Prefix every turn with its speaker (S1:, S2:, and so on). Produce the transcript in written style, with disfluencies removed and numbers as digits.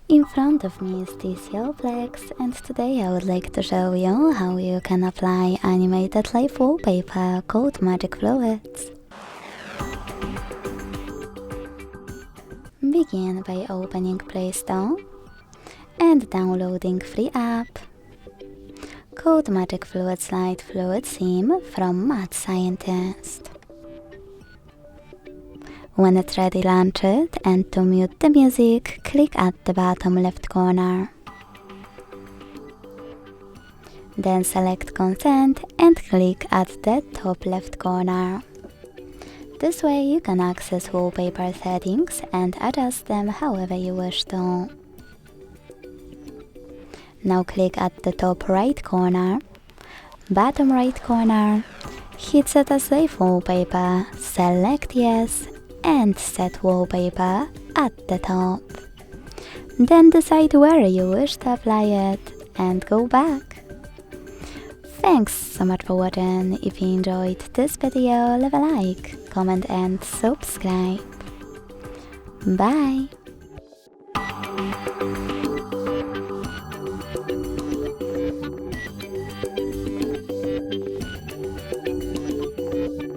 S1: In front of me is TCL Plex, and today I would like to show you how you can apply animated live wallpaper called Magic Fluids. Begin by opening Play Store and downloading free app called Magic Fluids Light Fluid Theme from Mad Scientist. When it's ready, launch it, and to mute the music, click at the bottom left corner. Then select Consent and click at the top left corner. This way you can access wallpaper settings and adjust them however you wish to. Now click at the top right corner, bottom right corner, hit Set as Live Wallpaper, select Yes, and set wallpaper at the top. Then decide where you wish to apply it and go back. Thanks so much for watching. If you enjoyed this video, leave a like, comment and subscribe. Bye!